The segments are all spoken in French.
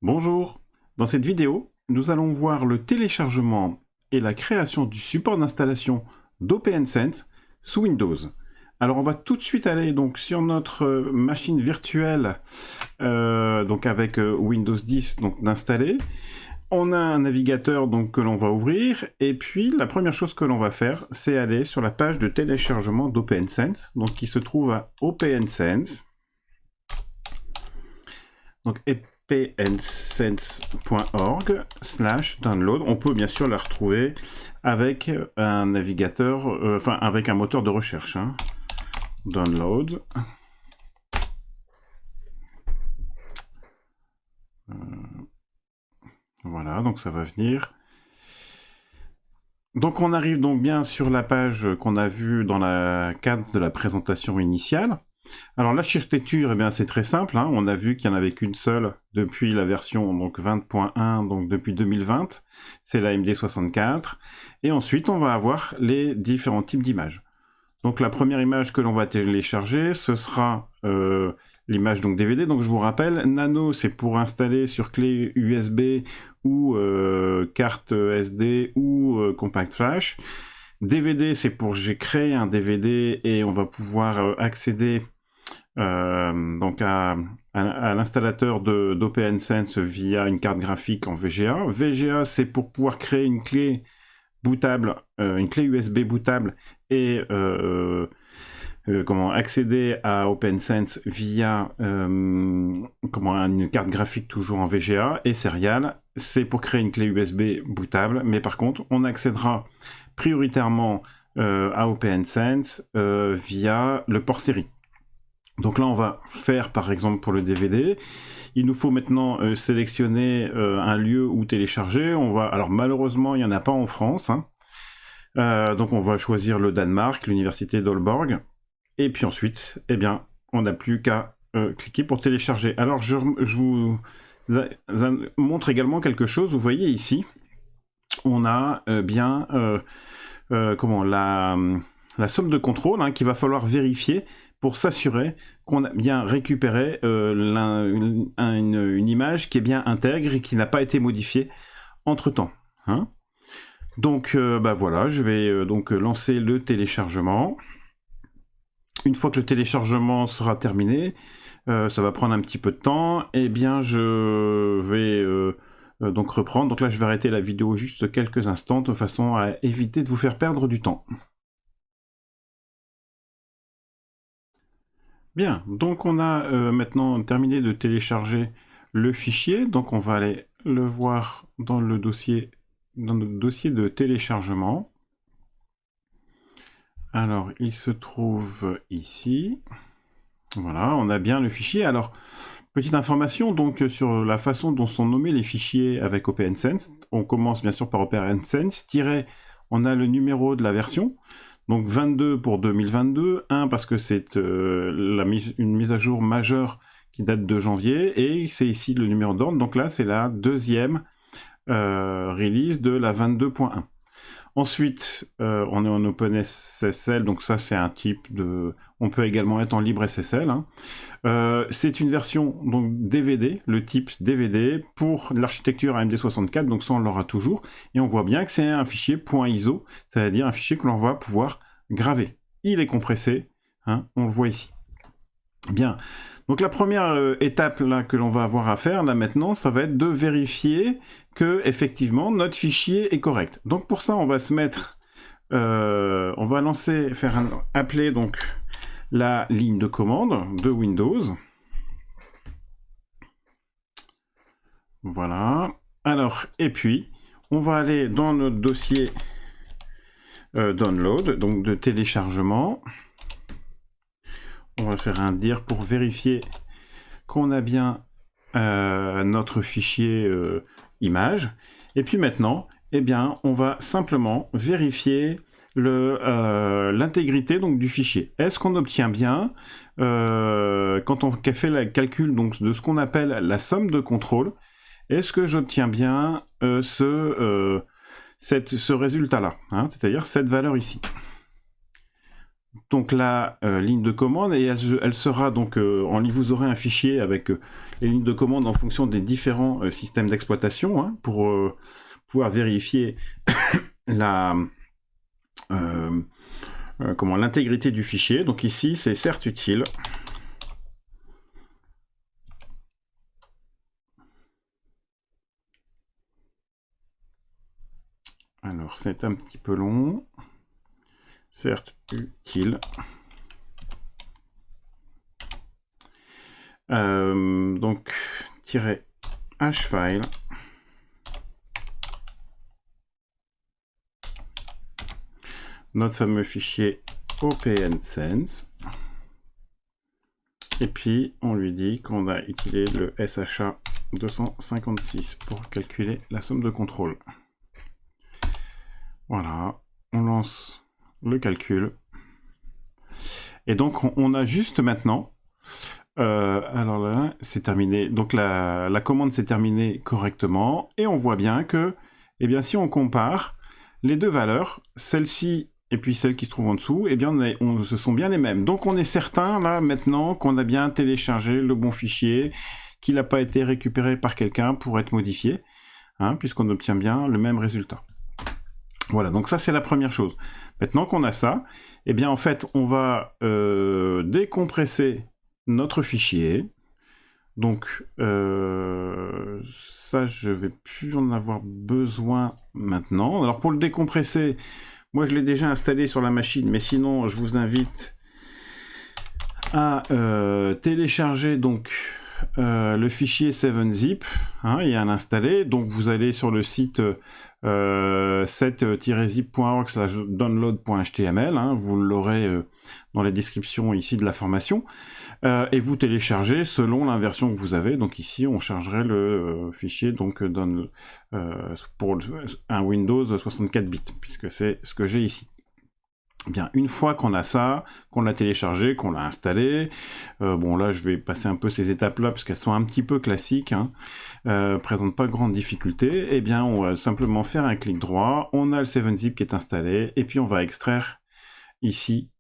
Bonjour, dans cette vidéo, nous allons voir le téléchargement et la création du support d'installation d'OPNsense sous Windows. Alors on va tout de suite aller donc sur notre machine virtuelle donc avec Windows 10 donc d'installer. On a un navigateur donc que l'on va ouvrir et puis la première chose que l'on va faire c'est aller sur la page de téléchargement d'OPNsense donc qui se trouve à OPNsense. Donc pnsense.org/download. On peut bien sûr la retrouver avec un navigateur, enfin avec un moteur de recherche. Hein. Download. Voilà, donc ça va venir. Donc on arrive donc bien sur la page qu'on a vue dans la cadre de la présentation initiale. Alors l'architecture, eh bien c'est très simple, hein. On a vu qu'il n'y en avait qu'une seule depuis la version donc 20.1, donc depuis 2020, c'est la MD64, et ensuite on va avoir les différents types d'images. Donc la première image que l'on va télécharger, ce sera l'image donc DVD, donc je vous rappelle, Nano c'est pour installer sur clé USB ou carte SD ou compact flash. DVD c'est pour j'ai créé un DVD et on va pouvoir accéder donc à l'installateur d'OPNsense via une carte graphique en VGA. VGA, c'est pour pouvoir créer une clé bootable, une clé USB bootable et comment accéder à OPNsense via une carte graphique toujours en VGA. Et Serial, c'est pour créer une clé USB bootable, mais par contre, on accédera prioritairement à OPNsense via le port série. Donc là, on va faire, par exemple, pour le DVD, il nous faut maintenant sélectionner un lieu où télécharger. Alors malheureusement, il n'y en a pas en France. Hein. Donc on va choisir le Danemark, l'université d'Aalborg. Et puis ensuite, eh bien, on n'a plus qu'à cliquer pour télécharger. Alors je vous montre également quelque chose. Vous voyez ici, on a bien la somme de contrôle hein, qu'il va falloir vérifier pour s'assurer qu'on a bien récupéré une image qui est bien intègre et qui n'a pas été modifiée entre-temps. Hein. Donc voilà, je vais donc lancer le téléchargement. Une fois que le téléchargement sera terminé, ça va prendre un petit peu de temps, et bien je vais donc reprendre. Donc là je vais arrêter la vidéo juste quelques instants de façon à éviter de vous faire perdre du temps. Bien, donc on a maintenant terminé de télécharger le fichier, donc on va aller le voir dans le dossier, dans notre dossier de téléchargement. Alors il se trouve ici, voilà, on a bien le fichier. Alors petite information donc sur la façon dont sont nommés les fichiers avec OPNsense. On commence bien sûr par OPNsense, on a le numéro de la version. Donc 22 pour 2022, 1 parce que c'est une mise à jour majeure qui date de janvier, et c'est ici le numéro d'ordre, donc là c'est la deuxième release de la 22.1. Ensuite, on est en OpenSSL, donc ça c'est un type de... On peut également être en LibreSSL. Hein. C'est une version donc DVD, le type DVD, pour l'architecture AMD64, donc ça on l'aura toujours. Et on voit bien que c'est un fichier .iso, c'est-à-dire un fichier que l'on va pouvoir graver. Il est compressé, hein, on le voit ici. Bien, donc la première étape là, que l'on va avoir à faire là maintenant, ça va être de vérifier que effectivement notre fichier est correct. Donc pour ça, on va se mettre, on va appeler donc la ligne de commande de Windows. Voilà. Alors, et puis, on va aller dans notre dossier download, donc de téléchargement. On va faire un dir pour vérifier qu'on a bien notre fichier image. Et puis maintenant, eh bien, on va simplement vérifier l'intégrité donc du fichier. Est-ce qu'on obtient bien, quand on fait le calcul donc, de ce qu'on appelle la somme de contrôle, est-ce que j'obtiens bien ce résultat-là, hein, c'est-à-dire cette valeur ici. donc la ligne de commande et elle sera donc vous aurez un fichier avec les lignes de commande en fonction des différents systèmes d'exploitation hein, pour pouvoir vérifier la l'intégrité du fichier. Donc ici c'est certes utile. Alors c'est un petit peu long. Certes utile. Donc -hfile notre fameux fichier OpenSense et puis on lui dit qu'on a utilisé le SHA 256 pour calculer la somme de contrôle. Voilà, on lance le calcul et donc on a juste maintenant alors là, c'est terminé. Donc la commande s'est terminée correctement. Et on voit bien que, eh bien, si on compare les deux valeurs, celle-ci et puis celle qui se trouve en dessous, eh bien, ce sont bien les mêmes. Donc on est certain, là, maintenant, qu'on a bien téléchargé le bon fichier, qu'il n'a pas été récupéré par quelqu'un pour être modifié, hein, puisqu'on obtient bien le même résultat. Voilà, donc ça, c'est la première chose. Maintenant qu'on a ça, eh bien, en fait, on va décompresser notre fichier. Donc ça je vais plus en avoir besoin maintenant. Alors pour le décompresser, moi je l'ai déjà installé sur la machine, mais sinon je vous invite à télécharger donc le fichier 7-zip hein, et à l'installer. Donc vous allez sur le site 7-zip.org/download.html, hein, vous l'aurez dans la description ici de la formation. Et vous téléchargez selon la version que vous avez. Donc ici, on chargerait le fichier donc pour un Windows 64 bits, puisque c'est ce que j'ai ici. Bien, une fois qu'on a ça, qu'on l'a téléchargé, qu'on l'a installé, bon là je vais passer un peu ces étapes-là parce qu'elles sont un petit peu classiques, hein, présentent pas grande difficulté, et bien on va simplement faire un clic droit, on a le 7-zip qui est installé, et puis on va extraire ici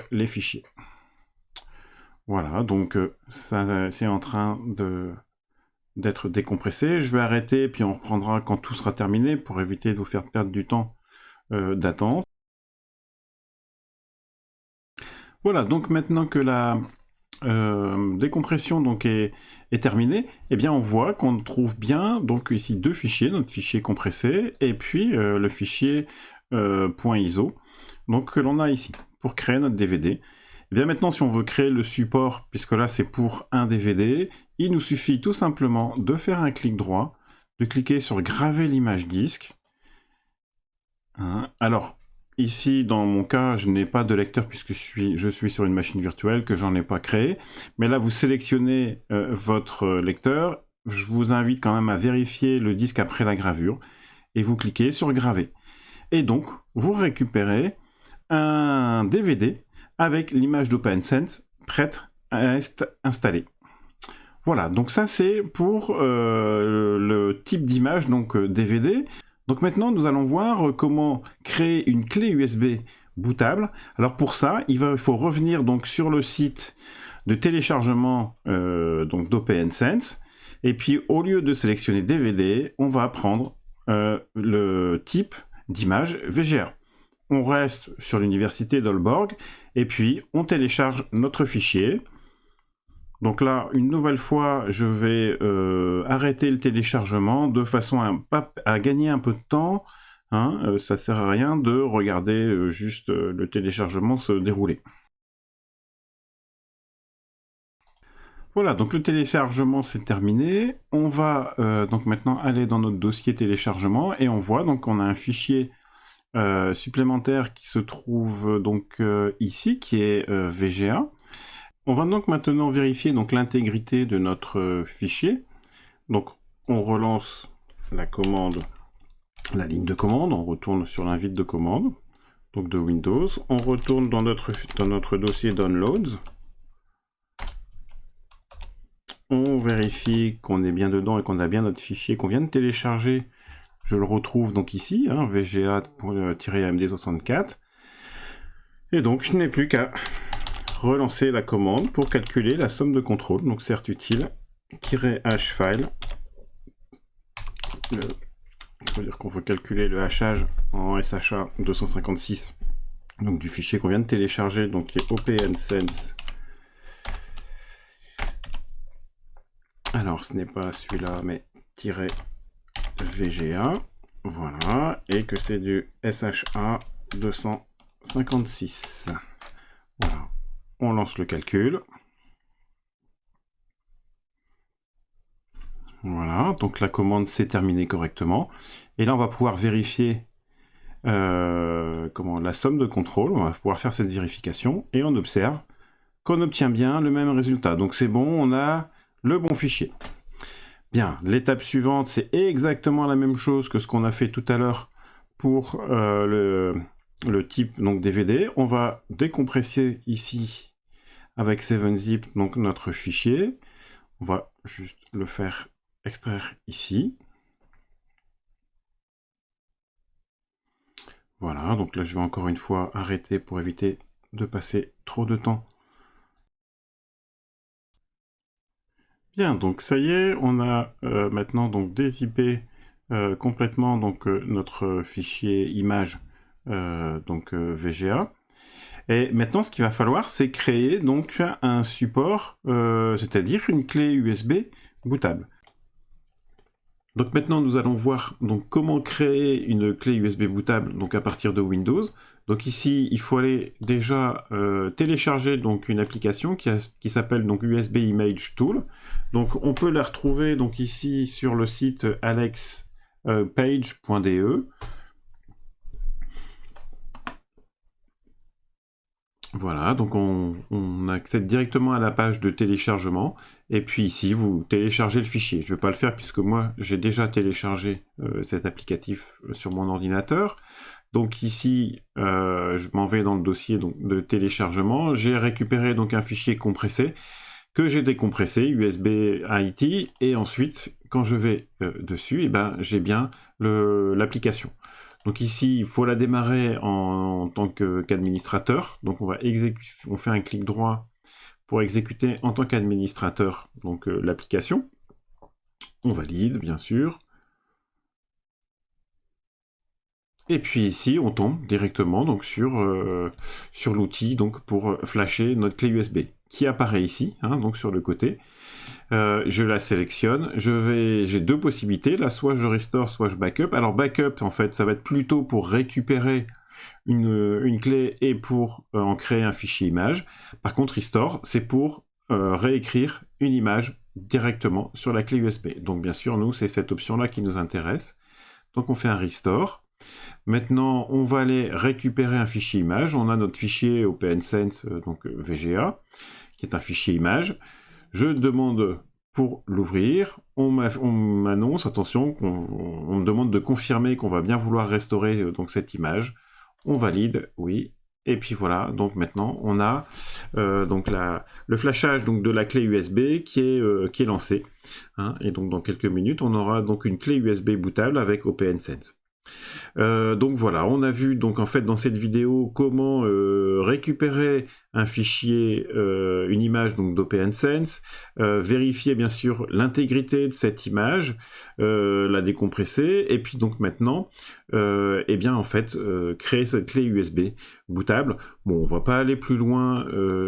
les fichiers. Voilà, donc ça c'est en train d'être décompressé. Je vais arrêter, puis on reprendra quand tout sera terminé pour éviter de vous faire perdre du temps d'attente. Voilà, donc maintenant que la décompression donc est terminée, eh bien on voit qu'on trouve bien donc ici deux fichiers, notre fichier compressé et puis le fichier .iso, donc que l'on a ici pour créer notre DVD. Et bien maintenant, si on veut créer le support, puisque là c'est pour un DVD, il nous suffit tout simplement de faire un clic droit, de cliquer sur graver l'image disque. Hein. Alors, ici, dans mon cas, je n'ai pas de lecteur puisque je suis sur une machine virtuelle que j'en ai pas créée. Mais là, vous sélectionnez votre lecteur. Je vous invite quand même à vérifier le disque après la gravure. Et vous cliquez sur graver. Et donc, vous récupérez un DVD avec l'image d'OpenSense prête à être installée. Voilà, donc ça c'est pour le type d'image, donc DVD. Donc maintenant nous allons voir comment créer une clé USB bootable. Alors pour ça, il faut revenir donc sur le site de téléchargement d'OpenSense. Et puis au lieu de sélectionner DVD, on va prendre le type d'image VGA. On reste sur l'université d'Aalborg et puis on télécharge notre fichier. Donc là, une nouvelle fois, je vais arrêter le téléchargement de façon à gagner un peu de temps. Hein, ça sert à rien de regarder juste le téléchargement se dérouler. Voilà, donc le téléchargement c'est terminé. On va donc maintenant aller dans notre dossier téléchargement et on voit donc qu'on a un fichier supplémentaire qui se trouve donc ici, qui est VGA. On va donc maintenant vérifier donc l'intégrité de notre fichier. Donc on relance la commande, la ligne de commande, on retourne sur l'invite de commande, donc de Windows. On retourne dans notre dossier Downloads. On vérifie qu'on est bien dedans et qu'on a bien notre fichier qu'on vient de télécharger. Je le retrouve donc ici, hein, VGA-AMD64. Et donc, je n'ai plus qu'à relancer la commande pour calculer la somme de contrôle. Donc, certes utile, -hfile. Ça veut dire qu'on veut calculer le hachage en SHA 256, donc du fichier qu'on vient de télécharger, donc qui est OPNSense. Alors, ce n'est pas celui-là, mais -VGA. Voilà, et que c'est du SHA 256. Voilà, on lance le calcul. Voilà, donc la commande s'est terminée correctement. Et là, on va pouvoir vérifier la somme de contrôle. On va pouvoir faire cette vérification et on observe qu'on obtient bien le même résultat. Donc c'est bon, on a le bon fichier. Bien, l'étape suivante, c'est exactement la même chose que ce qu'on a fait tout à l'heure pour le type donc, DVD. On va décompresser ici avec 7-zip donc notre fichier. On va juste le faire extraire ici. Voilà, donc là je vais encore une fois arrêter pour éviter de passer trop de temps. Bien, donc ça y est, on a maintenant donc dézippé complètement donc, notre fichier image VGA. Et maintenant, ce qu'il va falloir, c'est créer donc un support, c'est-à-dire une clé USB bootable. Donc maintenant, nous allons voir donc, comment créer une clé USB bootable donc, à partir de Windows. Donc ici, il faut aller déjà télécharger donc, une application qui s'appelle donc USB Image Tool. Donc on peut la retrouver donc, ici sur le site alexpage.de. Voilà, donc on accède directement à la page de téléchargement, et puis ici, vous téléchargez le fichier. Je ne vais pas le faire puisque moi, j'ai déjà téléchargé cet applicatif sur mon ordinateur. Donc ici, je m'en vais dans le dossier donc, de téléchargement. J'ai récupéré donc un fichier compressé que j'ai décompressé, USB IT, et ensuite, quand je vais dessus, eh ben, j'ai bien l'application. Donc ici, il faut la démarrer en tant qu'administrateur. Donc on fait un clic droit pour exécuter en tant qu'administrateur donc l'application. On valide, bien sûr. Et puis ici, on tombe directement donc, sur l'outil donc, pour flasher notre clé USB, qui apparaît ici, hein, donc sur le côté. Je la sélectionne, j'ai deux possibilités, là soit je restore, soit je backup. Alors backup, en fait, ça va être plutôt pour récupérer une clé et pour en créer un fichier image. Par contre, restore, c'est pour réécrire une image directement sur la clé USB. Donc bien sûr, nous, c'est cette option-là qui nous intéresse. Donc on fait un restore. Maintenant, on va aller récupérer un fichier image. On a notre fichier OPNSense, donc VGA, qui est un fichier image. Je demande pour l'ouvrir, on m'annonce, attention, on me demande de confirmer qu'on va bien vouloir restaurer donc, cette image. On valide, oui, et puis voilà, donc maintenant on a donc le flashage donc, de la clé USB qui est lancé. Hein, et donc dans quelques minutes, on aura donc une clé USB bootable avec OPNSense. Donc voilà, on a vu donc en fait dans cette vidéo comment récupérer un fichier, une image donc d'OPNSense, vérifier bien sûr l'intégrité de cette image, la décompresser, et puis donc maintenant, eh bien en fait créer cette clé USB bootable. Bon, on va pas aller plus loin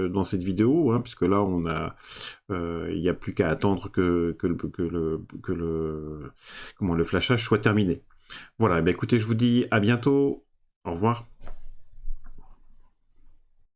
dans cette vidéo, hein, puisque là on a, il n'y a plus qu'à attendre que le flashage soit terminé. Voilà, eh bien, écoutez, je vous dis à bientôt. Au revoir.